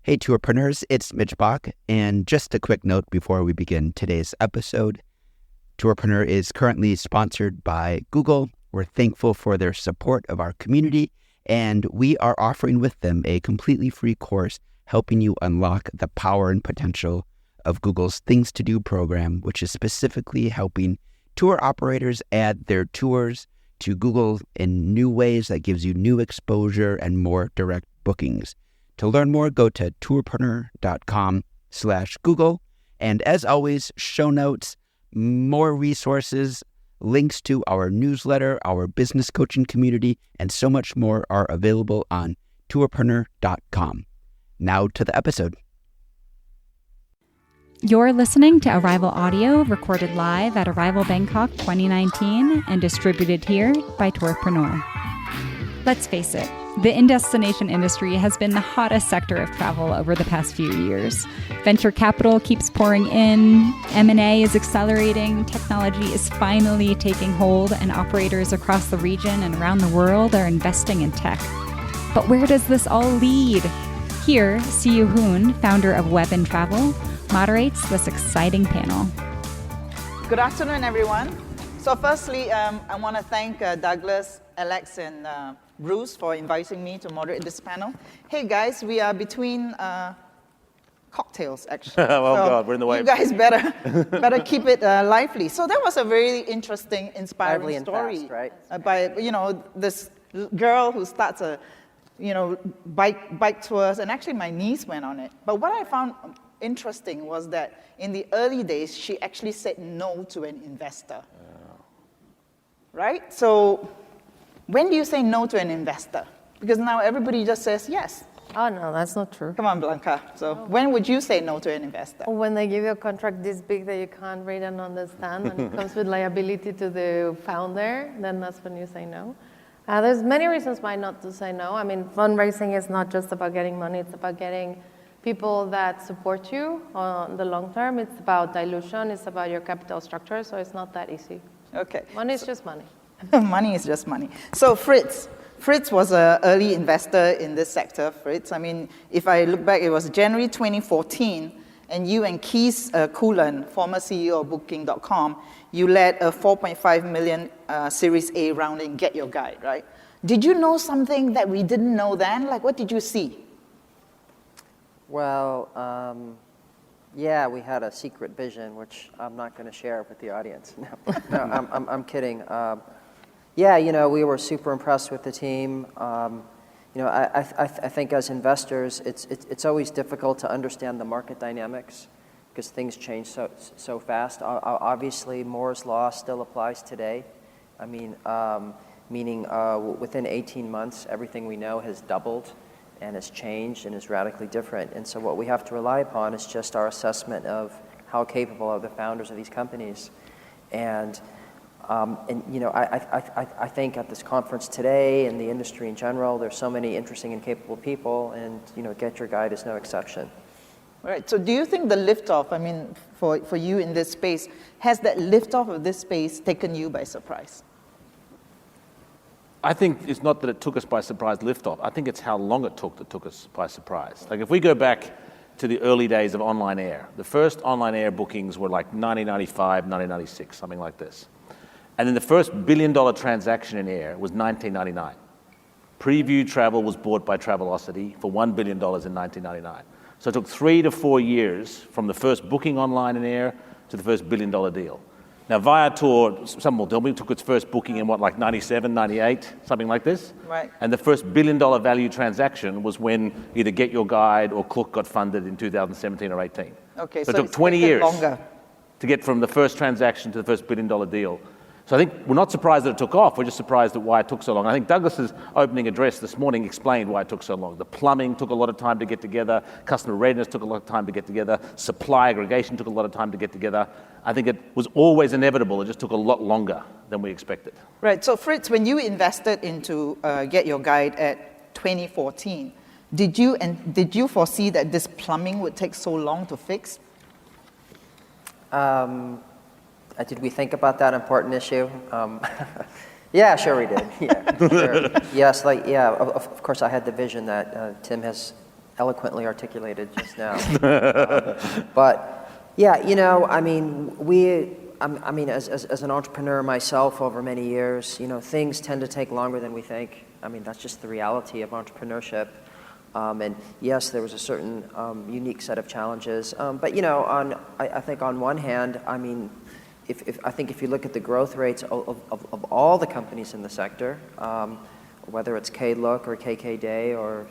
Hey, Tourpreneurs, it's Mitch Bach, and just a quick note before we begin today's episode. Tourpreneur is currently sponsored by Google. We're thankful for their support of our community, and we are offering with them a completely free course helping you unlock the power and potential of Google's Things to Do program, which is specifically helping tour operators add their tours to Google in new ways that gives you new exposure and more direct bookings. To learn more, go to tourpreneur.com/Google. And as always, show notes, more resources, links to our newsletter, our business coaching community, and so much more are available on tourpreneur.com. Now to the episode. You're listening to Arival Audio, recorded live at Arival Bangkok 2019 and distributed here by Tourpreneur. Let's face it, the in-destination industry has been the hottest sector of travel over the past few years. Venture capital keeps pouring in, M&A is accelerating, technology is finally taking hold, and operators across the region and around the world are investing in tech. But where does this all lead? Here, Siyu Hoon, founder of Web and Travel, moderates this exciting panel. Good afternoon, everyone. So firstly, I want to thank Douglas, Alex, and Bruce for inviting me to moderate this panel. Hey guys, we are between cocktails, actually. Oh so God, we're in the way. You guys better keep it lively. So that was a very interesting, inspiring story, fast, right? By this girl who starts a bike tours, and actually my niece went on it. But what I found interesting was that in the early days, she actually said no to an investor. Right? So when do you say no to an investor? Because now everybody just says yes. Oh, no, that's not true. Come on, Blanca. So when would you say no to an investor? When they give you a contract this big that you can't read and understand, and it comes with liability to the founder, then that's when you say no. There's many reasons why not to say no. I mean, fundraising is not just about getting money. It's about getting people that support you on the long term. It's about dilution. It's about your capital structure. So it's not that easy. Okay. Money is just money. Money is just money. So Fritz was an early investor in this sector, Fritz. I mean, if I look back, it was January 2014, and you and Keith Coolan, former CEO of Booking.com, you led a 4.5 million Series A round in Get Your Guide, right? Did you know something that we didn't know then? Like, what did you see? Well, yeah, we had a secret vision, which I'm not going to share with the audience. No, I'm kidding. Yeah, we were super impressed with the team. I think as investors, it's always difficult to understand the market dynamics because things change so fast. Obviously, Moore's law still applies today. I mean, meaning within 18 months, everything we know has doubled and has changed and is radically different. And so what we have to rely upon is just our assessment of how capable are the founders of these companies. And I think at this conference today and the industry in general, there's so many interesting and capable people, and Get Your Guide is no exception. Right. So do you think the liftoff, I mean, for you in this space, has that liftoff of this space taken you by surprise? I think it's not that it took us by surprise liftoff. I think it's how long it took that took us by surprise. Like if we go back to the early days of online air, the first online air bookings were like 1995, 1996, something like this. And then the first $1 billion transaction in air was 1999. Preview Travel was bought by Travelocity for $1 billion in 1999. So it took 3 to 4 years from the first booking online in air to the first $1 billion deal. Now, Viator, some will tell me, took its first booking in 97, 98, something like this. Right. And the first $1 billion value transaction was when either Get Your Guide or Klook got funded in 2017 or 18. Okay, so it took 20 years longer to get from the first transaction to the first $1 billion deal. So I think we're not surprised that it took off, we're just surprised at why it took so long. I think Douglas's opening address this morning explained why it took so long. The plumbing took a lot of time to get together, customer readiness took a lot of time to get together, supply aggregation took a lot of time to get together. I think it was always inevitable, it just took a lot longer than we expected. Right, so Fritz, when you invested into Get Your Guide at 2014, did you foresee that this plumbing would take so long to fix? Did we think about that important issue? Yeah, sure we did. Yeah, sure. Yes, of course I had the vision that Tim has eloquently articulated just now. But yeah, I mean, as an entrepreneur myself over many years, things tend to take longer than we think. I mean, that's just the reality of entrepreneurship. And yes, there was a certain unique set of challenges. But I think on one hand, I mean, if you look at the growth rates of all the companies in the sector, whether it's Klook or KK Day or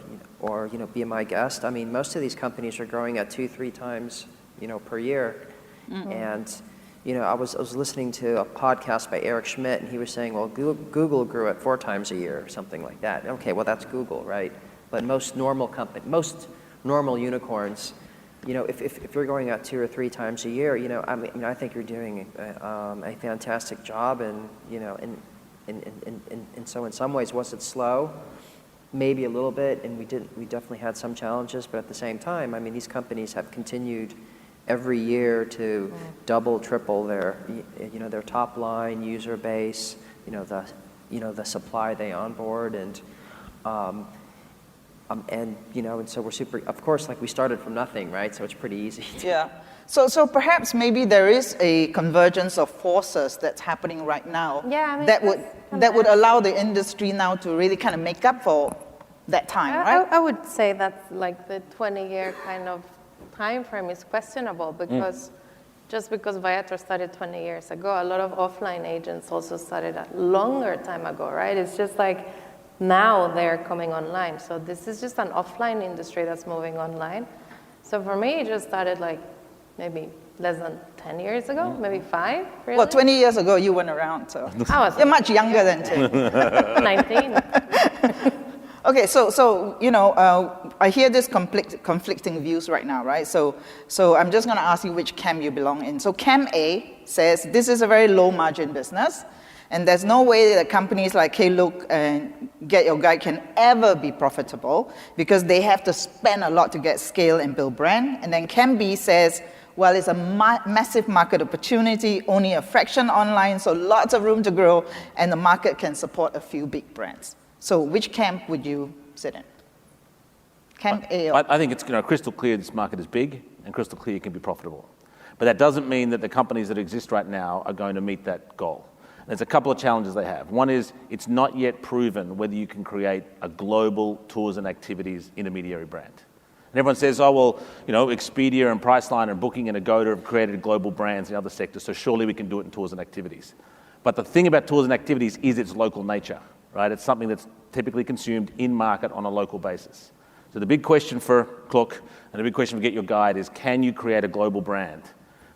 Be My Guest, I mean, most of these companies are growing at 2-3 times per year. Mm-hmm. And I was listening to a podcast by Eric Schmidt, and he was saying, well, Google grew at 4 times a year or something like that. Okay, well, that's Google, right? But most normal unicorns, if you're going out 2 or 3 times a year, I think you're doing a fantastic job, and and so in some ways, was it slow? Maybe a little bit, and we definitely had some challenges, but at the same time, I mean, these companies have continued every year to double, triple their top line user base, the supply they onboard, and so we're super, of course, like we started from nothing, right? So it's pretty easy. Yeah. So perhaps maybe there is a convergence of forces that's happening right now. Yeah, I mean, that would allow the industry now to really kind of make up for that time, right? I would say that like the 20-year kind of time frame is questionable, because just because Viator started 20 years ago, a lot of offline agents also started a longer time ago, right? It's just like now they're coming online. So this is just an offline industry that's moving online. So for me, it just started like maybe less than 10 years ago, maybe 5, really. Well, 20 years ago, you weren't around, so you're much younger than Tim. 19. Okay, so I hear this conflicting views right now, right? So I'm just going to ask you which camp you belong in. So camp A says this is a very low margin business, and there's no way that companies like Klook and Get Your Guide can ever be profitable because they have to spend a lot to get scale and build brand. And then camp B says, well, it's a massive market opportunity, only a fraction online, so lots of room to grow, and the market can support a few big brands. So which camp would you sit in? Camp A? I think it's crystal clear this market is big and crystal clear it can be profitable. But that doesn't mean that the companies that exist right now are going to meet that goal. There's a couple of challenges they have. One is it's not yet proven whether you can create a global tours and activities intermediary brand. And everyone says, oh, well, Expedia and Priceline and Booking and Agoda have created global brands in other sectors, so surely we can do it in tours and activities. But the thing about tours and activities is its local nature, right? It's something that's typically consumed in market on a local basis. So the big question for Klook and the big question for Get Your Guide is, can you create a global brand?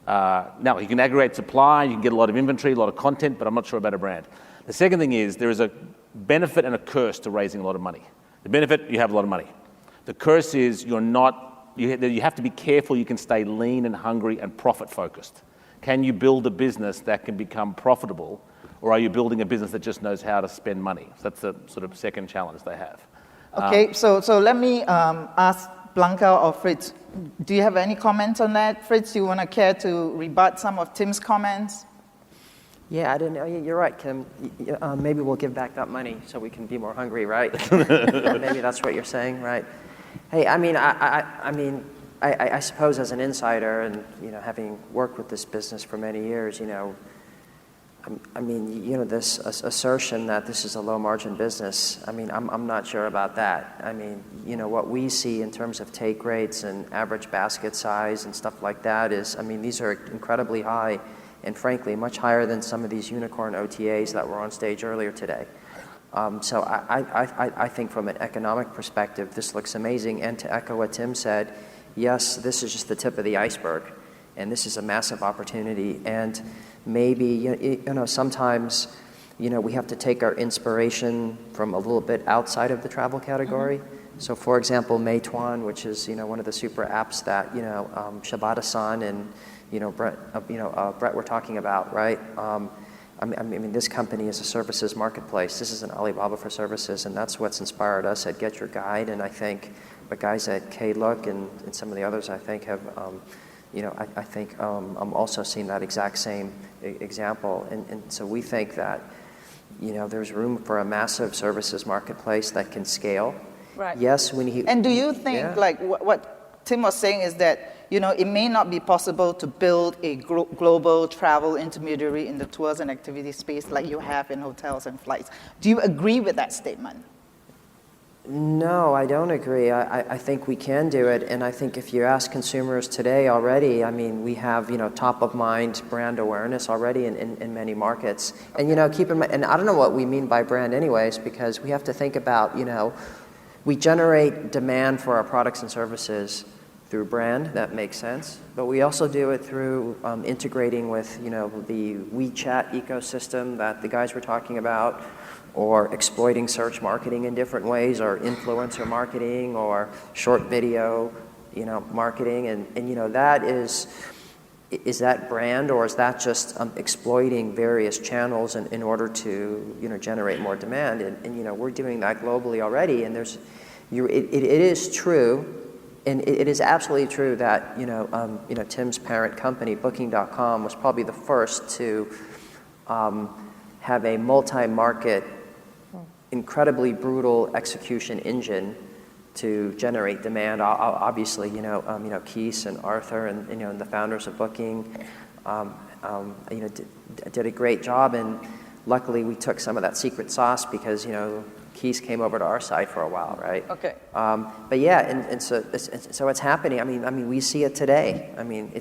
Now, you can aggregate supply, you can get a lot of inventory, a lot of content, but I'm not sure about a brand. The second thing is there is a benefit and a curse to raising a lot of money. The benefit, you have a lot of money. The curse is you have to be careful you can stay lean and hungry and profit-focused. Can you build a business that can become profitable, or are you building a business that just knows how to spend money? So that's the sort of second challenge they have. Okay, so let me ask Blanca or Fritz, do you have any comments on that? Fritz, you want to care to rebut some of Tim's comments? Yeah, I didn't know. You're right, Kim. Maybe we'll give back that money so we can be more hungry, right? Maybe that's what you're saying, right? Hey, I suppose as an insider and having worked with this business for many years, this assertion that this is a low margin business, I'm not sure about that. What we see in terms of take rates and average basket size and stuff like that is, these are incredibly high and frankly much higher than some of these unicorn OTAs that were on stage earlier today. So I think from an economic perspective, this looks amazing. And to echo what Tim said, yes, this is just the tip of the iceberg, and this is a massive opportunity. And maybe, sometimes, we have to take our inspiration from a little bit outside of the travel category. Mm-hmm. So, for example, Meituan, which is, one of the super apps that, Shibata-san and, Brett were talking about, right? This company is a services marketplace. This is an Alibaba for services, and that's what's inspired us at Get Your Guide. And I think the guys at Klook and some of the others, I think, have, I'm also seeing that exact same example. And so we think that, there's room for a massive services marketplace that can scale. Right. Yes, when he... And do you think, like what Tim was saying is that, it may not be possible to build a global travel intermediary in the tours and activity space like you have in hotels and flights. Do you agree with that statement? No, I don't agree. I think we can do it, and I think if you ask consumers today already, I mean, we have, top of mind brand awareness already in many markets. And, keep in mind, and I don't know what we mean by brand anyways, because we have to think about, we generate demand for our products and services through brand, that makes sense. But we also do it through integrating with, the WeChat ecosystem that the guys were talking about, or exploiting search marketing in different ways, or influencer marketing, or short video, marketing. And that is that brand, or is that just exploiting various channels in order to, generate more demand? And we're doing that globally already. And it is true. And it is absolutely true that Tim's parent company, Booking.com, was probably the first to have a multi-market, incredibly brutal execution engine to generate demand. Obviously, Keith and Arthur and the founders of Booking, did a great job. And luckily, we took some of that secret sauce because Keys came over to our side for a while, right? Okay. But yeah, and so it's happening. I mean, we see it today. I mean,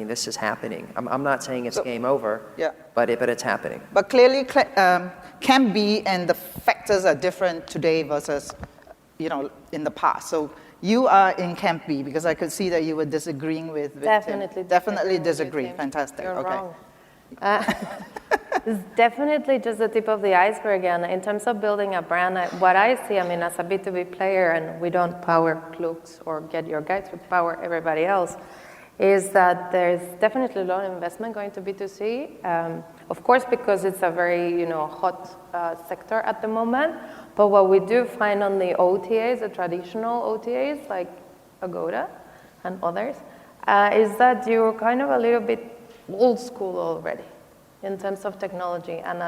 this is happening. I'm not saying it's game over. Yeah. But it's happening. But clearly, Camp B and the factors are different today versus, in the past. So you are in Camp B because I could see that you were disagreeing with Definitely. Tim. Definitely disagree. Fantastic. You're okay. wrong. It's definitely just the tip of the iceberg. And in terms of building a brand, what I see, as a B2B player, and we don't power Klux or Get Your Guides, we power everybody else, is that there's definitely a lot of investment going to B2C. Of course, because it's a very hot sector at the moment. But what we do find on the OTAs, the traditional OTAs like Agoda and others, is that you're kind of a little bit old school already in terms of technology and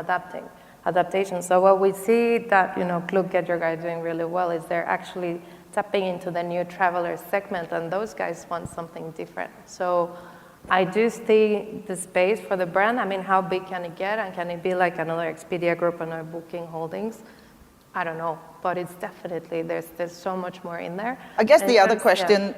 adaptation. So what we see that, Klux Get Your Guide doing really well is they're actually tapping into the new traveler segment, and those guys want something different. So I do see the space for the brand. How big can it get, and can it be like another Expedia Group and a Booking Holdings? I don't know, but it's definitely, there's so much more in there. I guess the other question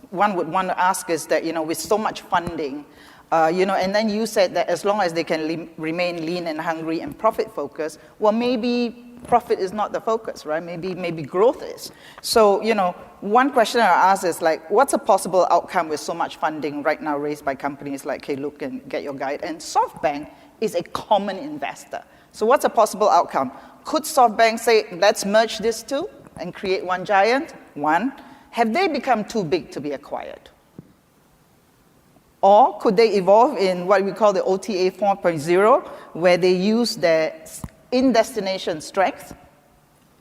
one would want to ask is that, with so much funding, and then you said that as long as they can remain lean and hungry and profit focused, well, maybe profit is not the focus, right? Maybe growth is. So, one question I ask is like, what's a possible outcome with so much funding right now raised by companies like Klook and Get Your Guide? And SoftBank is a common investor. So what's a possible outcome? Could SoftBank say, let's merge these two and create one giant? One, have they become too big to be acquired? Or could they evolve in what we call the OTA 4.0, where they use their in-destination strength,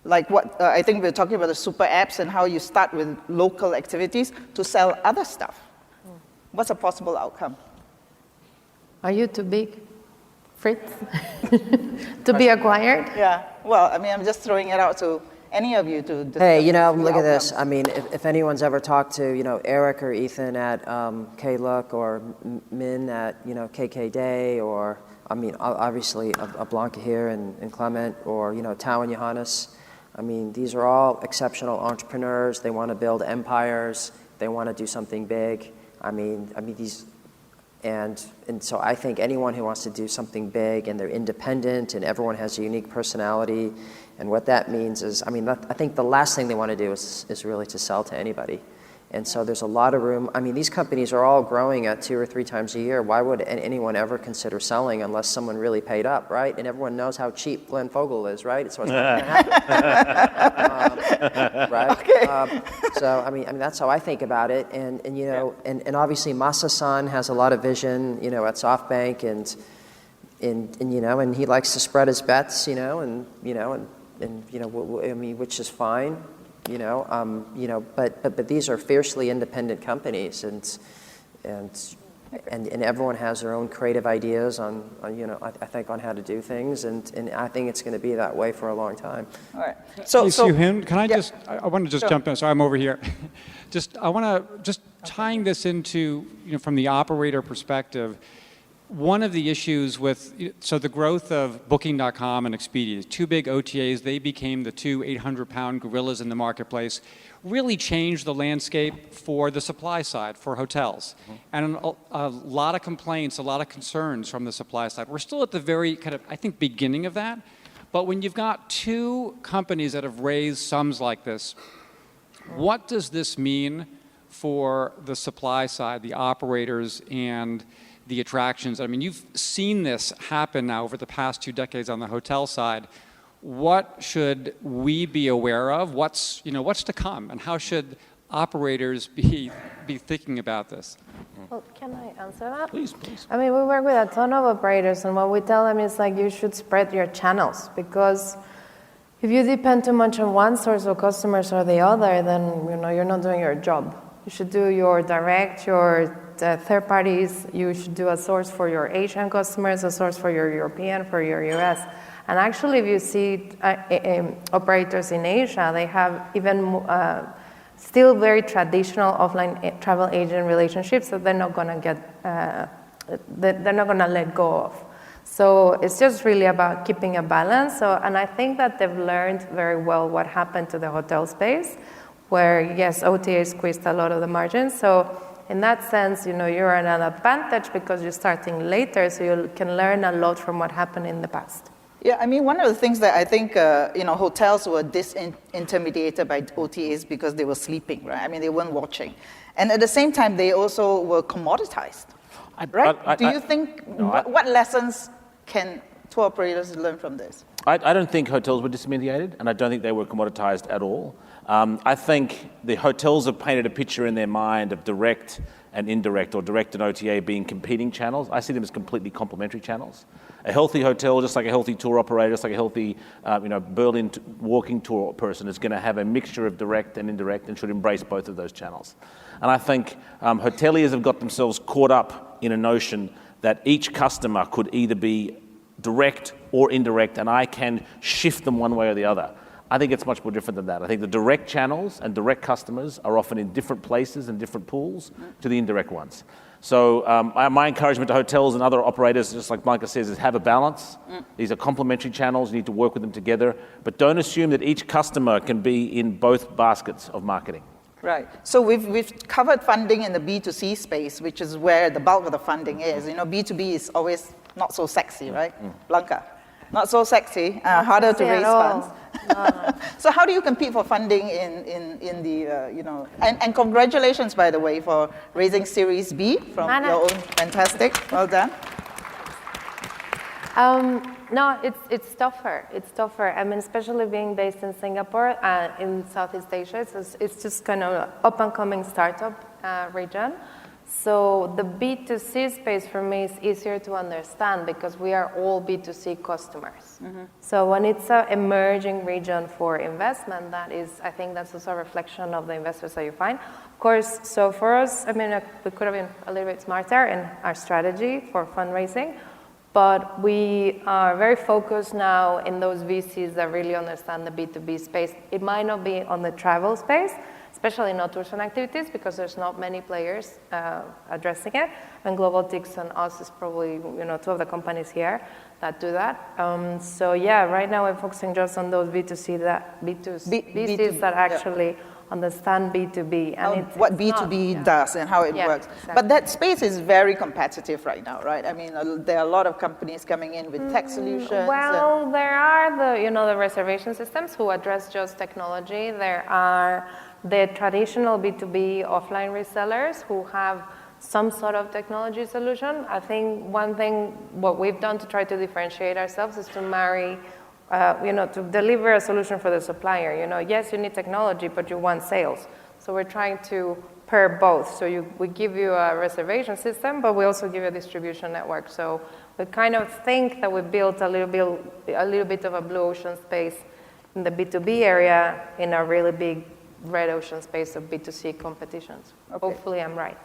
like what I think we're talking about the super apps and how you start with local activities to sell other stuff? What's a possible outcome? Are you too big, Fritz, to be acquired? Yeah, well, I'm just throwing it out to any of you to discuss. Hey, look at this. If anyone's ever talked to, Eric or Ethan at Klook or Min at, KK Day, or, obviously Blanca here and Clement, or, Tao and Johannes, these are all exceptional entrepreneurs. They want to build empires. They want to do something big. These, and so I think anyone who wants to do something big and they're independent and everyone has a unique personality. And what that means is, I think the last thing they want to do is really to sell to anybody. And so there's a lot of room. These companies are all growing at 2 or 3 times a year. Why would anyone ever consider selling unless someone really paid up, right? And everyone knows how cheap Glenn Fogel is, right? So it's not going to happen. Right? Okay. So, that's how I think about it. And and obviously Masa-san has a lot of vision, at SoftBank, and he likes to spread his bets, which is fine, but these are fiercely independent companies, and And everyone has their own creative ideas on I think on how to do things, and I think it's going to be that way for a long time. All right. Hey, So, Soo-Hyun, can I yeah. I want to just jump in. So I'm over here. I want to just tying this into, from the operator perspective, one of the issues so the growth of Booking.com and Expedia, two big OTAs, they became the two 800-pound gorillas in the marketplace, really changed the landscape for the supply side, for hotels. And a lot of complaints, a lot of concerns from the supply side. We're still at the very kind of, I think, beginning of that. But when you've got two companies that have raised sums like this, what does this mean for the supply side, the operators, and the attractions? I mean, you've seen this happen now over the past 2 decades on the hotel side. What should we be aware of? What's to come, and how should operators be thinking about this? Well, can I answer that? Please. I mean, we work with a ton of operators, and what we tell them is like you should spread your channels, because if you depend too much on one source of customers or the other, then you're not doing your job. You should do your direct, your third parties. You should do a source for your Asian customers, a source for your European, for your US. And actually, if you see operators in Asia, they have even still very traditional offline travel agent relationships that they're not going to get, they're not going to let go of. So it's just really about keeping a balance. And I think that they've learned very well what happened to the hotel space, where yes, OTA squeezed a lot of the margins. So in that sense, you're at an advantage because you're starting later, so you can learn a lot from what happened in the past. Yeah, I mean, one of the things that I think, hotels were disintermediated by OTAs because they were sleeping, right? I mean, they weren't watching. And at the same time, they also were commoditized, right? Do you think, what lessons can tour operators learn from this? I don't think hotels were disintermediated, and I don't think they were commoditized at all. I think the hotels have painted a picture in their mind of direct and indirect, or direct and OTA being competing channels. I see them as completely complementary channels. A healthy hotel, just like a healthy tour operator, just like a healthy Berlin walking tour person, is going to have a mixture of direct and indirect and should embrace both of those channels. And I think hoteliers have got themselves caught up in a notion that each customer could either be direct or indirect, and I can shift them one way or the other. I think it's much more different than that. I think the direct channels and direct customers are often in different places and different pools to the indirect ones. So my encouragement to hotels and other operators, just like Blanca says, is have a balance. These are complementary channels. You need to work with them together. But don't assume that each customer can be in both baskets of marketing. Right. So we've covered funding in the B2C space, which is where the bulk of the funding is. B2B is always not so sexy, right? Blanca? Not so sexy, harder to raise funds. So how do you compete for funding in the, and congratulations, by the way, for raising Series B from your own, fantastic, well done. No, it's tougher. It's tougher. I mean, especially being based in Singapore, in Southeast Asia, it's just kind of up-and-coming startup region. So the B2C space for me is easier to understand because we are all B2C customers. So when it's an emerging region for investment, I think that's also a reflection of the investors that you find. Of course, so for us, I mean, we could have been a little bit smarter in our strategy for fundraising, but we are very focused now in those VCs that really understand the B2B space. It might not be on the travel space, especially not tours and activities, because there's not many players addressing it. And GlobalTix and us is probably, two of the companies here that do that. So yeah, right now we're focusing just on those VCs that actually understand B2B. And what B2B does and how it works. Exactly. But that space is very competitive right now, right? I mean, there are a lot of companies coming in with tech solutions. Well, there are the reservation systems who address just technology. There are the traditional B2B offline resellers who have some sort of technology solution. I think one thing, what we've done to try to differentiate ourselves is to marry, to deliver a solution for the supplier. Yes, you need technology, but you want sales. So we're trying to pair both. So we give you a reservation system, but we also give you a distribution network. So we kind of think that we built a little bit of a blue ocean space in the B2B area in a really big red ocean space of B2C competitions. Okay. Hopefully I'm right.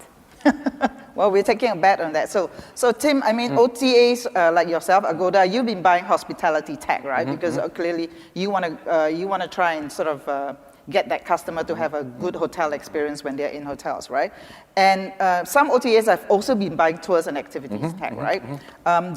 Well, we're taking a bet on that. So Tim, I mean, OTAs like yourself, Agoda, you've been buying hospitality tech, right? Because clearly you want to try and sort of get that customer to have a good hotel experience when they're in hotels, right? And some OTAs have also been buying tours and activities tech, right?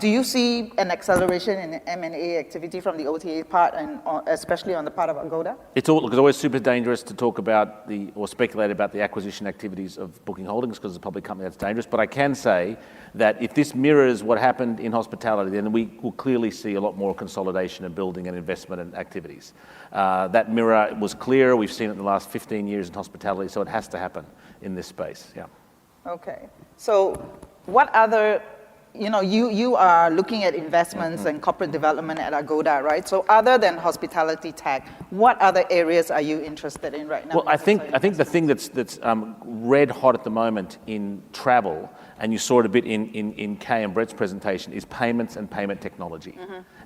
Do you see an acceleration in M&A activity from the OTA part, and especially on the part of Agoda? It's always super dangerous to talk about or speculate about the acquisition activities of Booking Holdings because it's a public company. That's dangerous. But I can say that if this mirrors what happened in hospitality, then we will clearly see a lot more consolidation of building and investment and activities. That mirror was clear. We've seen it in the last 15 years in hospitality, so it has to happen in this space. Yeah. Okay. So what other, you are looking at investments and corporate development at Agoda, right? So other than hospitality tech, what other areas are you interested in right now? Well, I think the thing that's red hot at the moment in travel, and you saw it a bit in Kay and Brett's presentation, is payments and payment technology.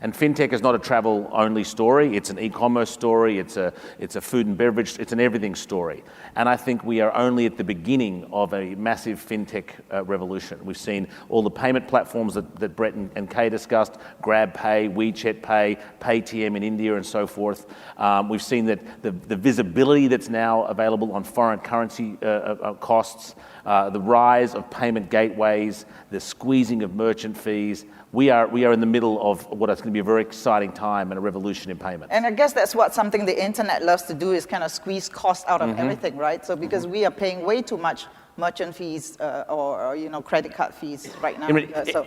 And fintech is not a travel-only story. It's an e-commerce story. It's a food and beverage. It's an everything story. And I think we are only at the beginning of a massive fintech revolution. We've seen all the payment platforms that Brett and Kay discussed: GrabPay, WeChat Pay, Paytm in India, and so forth. We've seen that the visibility that's now available on foreign currency costs, the rise of payment gateways, the squeezing of merchant fees. We are in the middle of what is going to be a very exciting time and a revolution in payments. And I guess that's something the internet loves to do, is kind of squeeze costs out of everything, right? So because we are paying way too much merchant fees or credit card fees right now.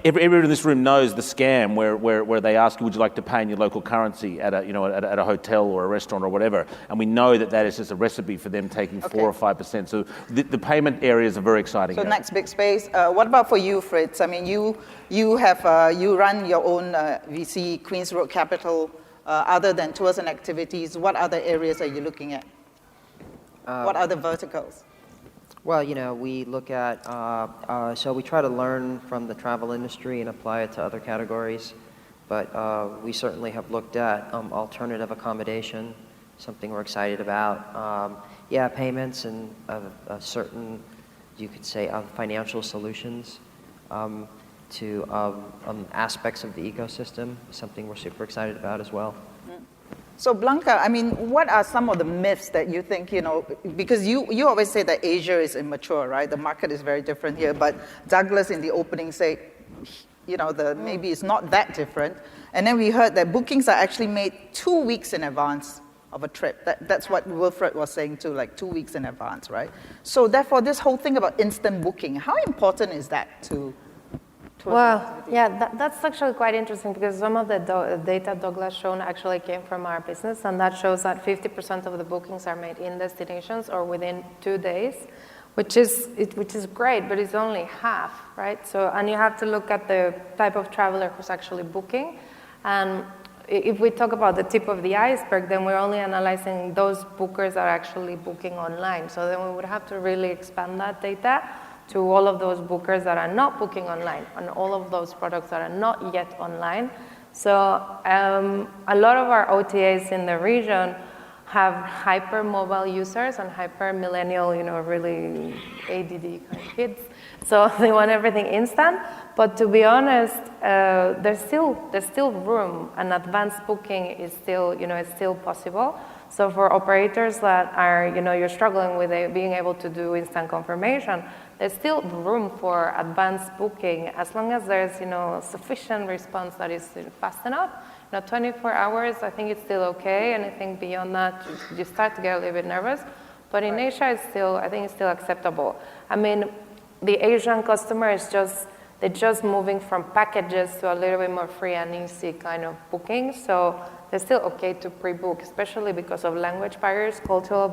Everyone in this room knows the scam where they ask you, would you like to pay in your local currency at a hotel or a restaurant or whatever, and we know that is just a recipe for them taking 4 or 5%. So the payment areas are very exciting. So next big space. What about for you, Fritz? I mean, you run your own VC, Queens Road Capital. Other than tours and activities, what other areas are you looking at? What other verticals? Well, we look at, so we try to learn from the travel industry and apply it to other categories, but we certainly have looked at alternative accommodation, something we're excited about. Payments and certain, you could say, financial solutions to aspects of the ecosystem, something we're super excited about as well. So Blanca, I mean, what are some of the myths that you think, because you always say that Asia is immature, right? The market is very different here, but Douglas in the opening said, maybe it's not that different. And then we heard that bookings are actually made 2 weeks in advance of a trip. That's what Wilfred was saying too, like 2 weeks in advance, right? So therefore, this whole thing about instant booking, how important is that to Well, yeah, that's actually quite interesting because some of the data Douglas shown actually came from our business, and that shows that 50% of the bookings are made in destinations or within 2 days, which is great, but it's only half, right? So, and you have to look at the type of traveler who's actually booking, and if we talk about the tip of the iceberg, then we're only analyzing those bookers that are actually booking online. So then we would have to really expand that data to all of those bookers that are not booking online and all of those products that are not yet online. So a lot of our OTAs in the region have hyper mobile users and hyper millennial, really ADD kind of kids. So they want everything instant. But to be honest, there's still room, and advanced booking is still possible. So for operators that are, you're struggling with being able to do instant confirmation, there's still room for advanced booking as long as there's, sufficient response that is fast enough. 24 hours, I think it's still okay. Anything beyond that, you start to get a little bit nervous. But in Asia, I think it's still acceptable. I mean, the Asian customer they're just moving from packages to a little bit more free and easy kind of booking. So they're still okay to pre-book, especially because of language barriers, cultural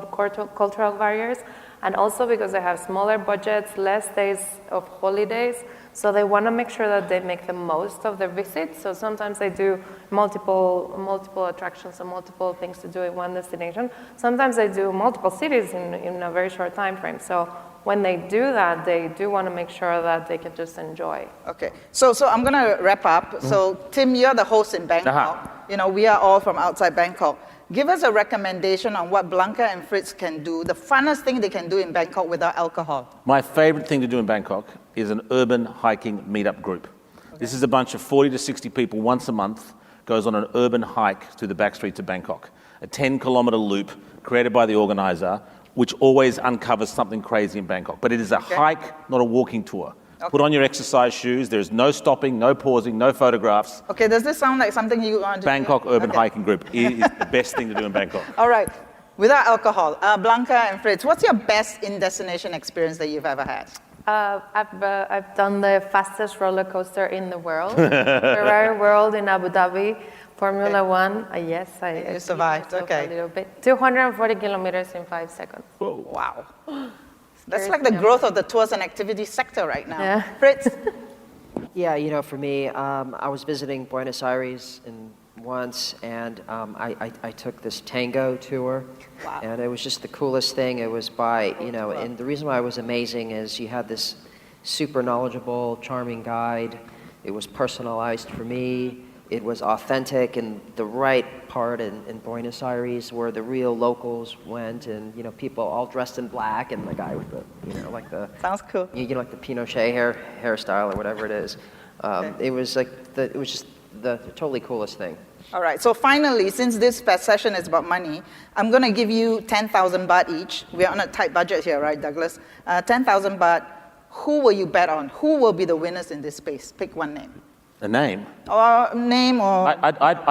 barriers, and also because they have smaller budgets, less days of holidays. So they want to make sure that they make the most of their visit. So sometimes they do multiple attractions and multiple things to do in one destination. Sometimes they do multiple cities in a very short time frame. So when they do that, they do want to make sure that they can just enjoy. Okay, so I'm going to wrap up. So Tim, you're the host in Bangkok. We are all from outside Bangkok. Give us a recommendation on what Blanca and Fritz can do, the funnest thing they can do in Bangkok without alcohol. My favorite thing to do in Bangkok is an urban hiking meetup group. Okay. This is a bunch of 40 to 60 people once a month, goes on an urban hike through the back streets of Bangkok. A 10-kilometre loop created by the organiser, which always uncovers something crazy in Bangkok. But it is a hike, not a walking tour. Okay. Put on your exercise shoes. There's no stopping, no pausing, no photographs. Okay, does this sound like something you want to Bangkok do? Urban Hiking Group is the best thing to do in Bangkok. All right. Without alcohol, Blanca and Fritz, what's your best in-destination experience that you've ever had? I've done the fastest roller coaster in the world, Ferrari World in Abu Dhabi, Formula One. Yes, I survived. Okay, a little bit. 240 kilometers in 5 seconds. Whoa. Wow, that's like the growth of the tours and activities sector right now. Yeah. Fritz. Yeah, for me, I was visiting Buenos Aires once, and I took this tango tour. Wow. And it was just the coolest thing. It was and the reason why it was amazing is you had this super knowledgeable, charming guide. It was personalized for me. It was authentic in the right part in Buenos Aires where the real locals went, and people all dressed in black, and the guy with the like the sounds cool. Like the Pinochet hairstyle or whatever it is. It was just the totally coolest thing. All right, so finally, since this session is about money, I'm going to give you 10,000 baht each. We're on a tight budget here, right, Douglas? 10,000 baht. Who will you bet on? Who will be the winners in this space? Pick one name. A name? Or name, or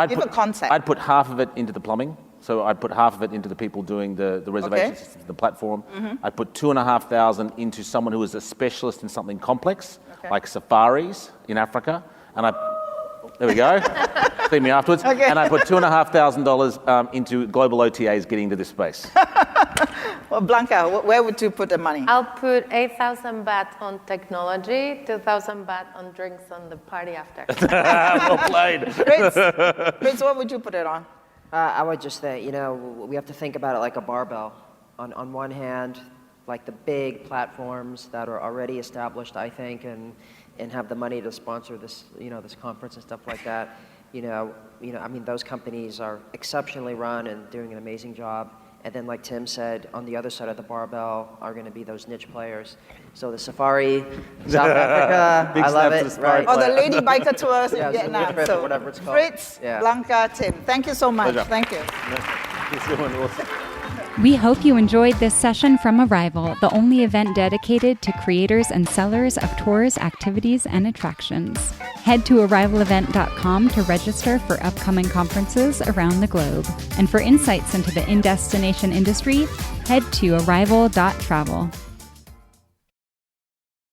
give a concept. I'd put half of it into the plumbing. So I'd put half of it into the people doing the reservation systems, the platform. Mm-hmm. I'd put 2,500 into someone who is a specialist in something complex, like safaris in Africa. And there we go. See me afterwards. Okay. And I put $2,500 into global OTAs getting into this space. Well, Blanca, where would you put the money? I'll put 8,000 baht on technology, 2,000 baht on drinks on the party after. Well played. Fritz, what would you put it on? I would just say, we have to think about it like a barbell. On one hand, like the big platforms that are already established, I think, and have the money to sponsor this, this conference and stuff like that. Those companies are exceptionally run and doing an amazing job. And then, like Tim said, on the other side of the barbell are going to be those niche players. So the Safari, South Africa, I love it. Right. Or the lady biker tours in Vietnam. So whatever it's called. Fritz, Blanca, Tim, thank you so much. Pleasure. Thank you. We hope you enjoyed this session from Arival, the only event dedicated to creators and sellers of tours, activities, and attractions. Head to arivalevent.com to register for upcoming conferences around the globe. And for insights into the in-destination industry, head to arival.travel.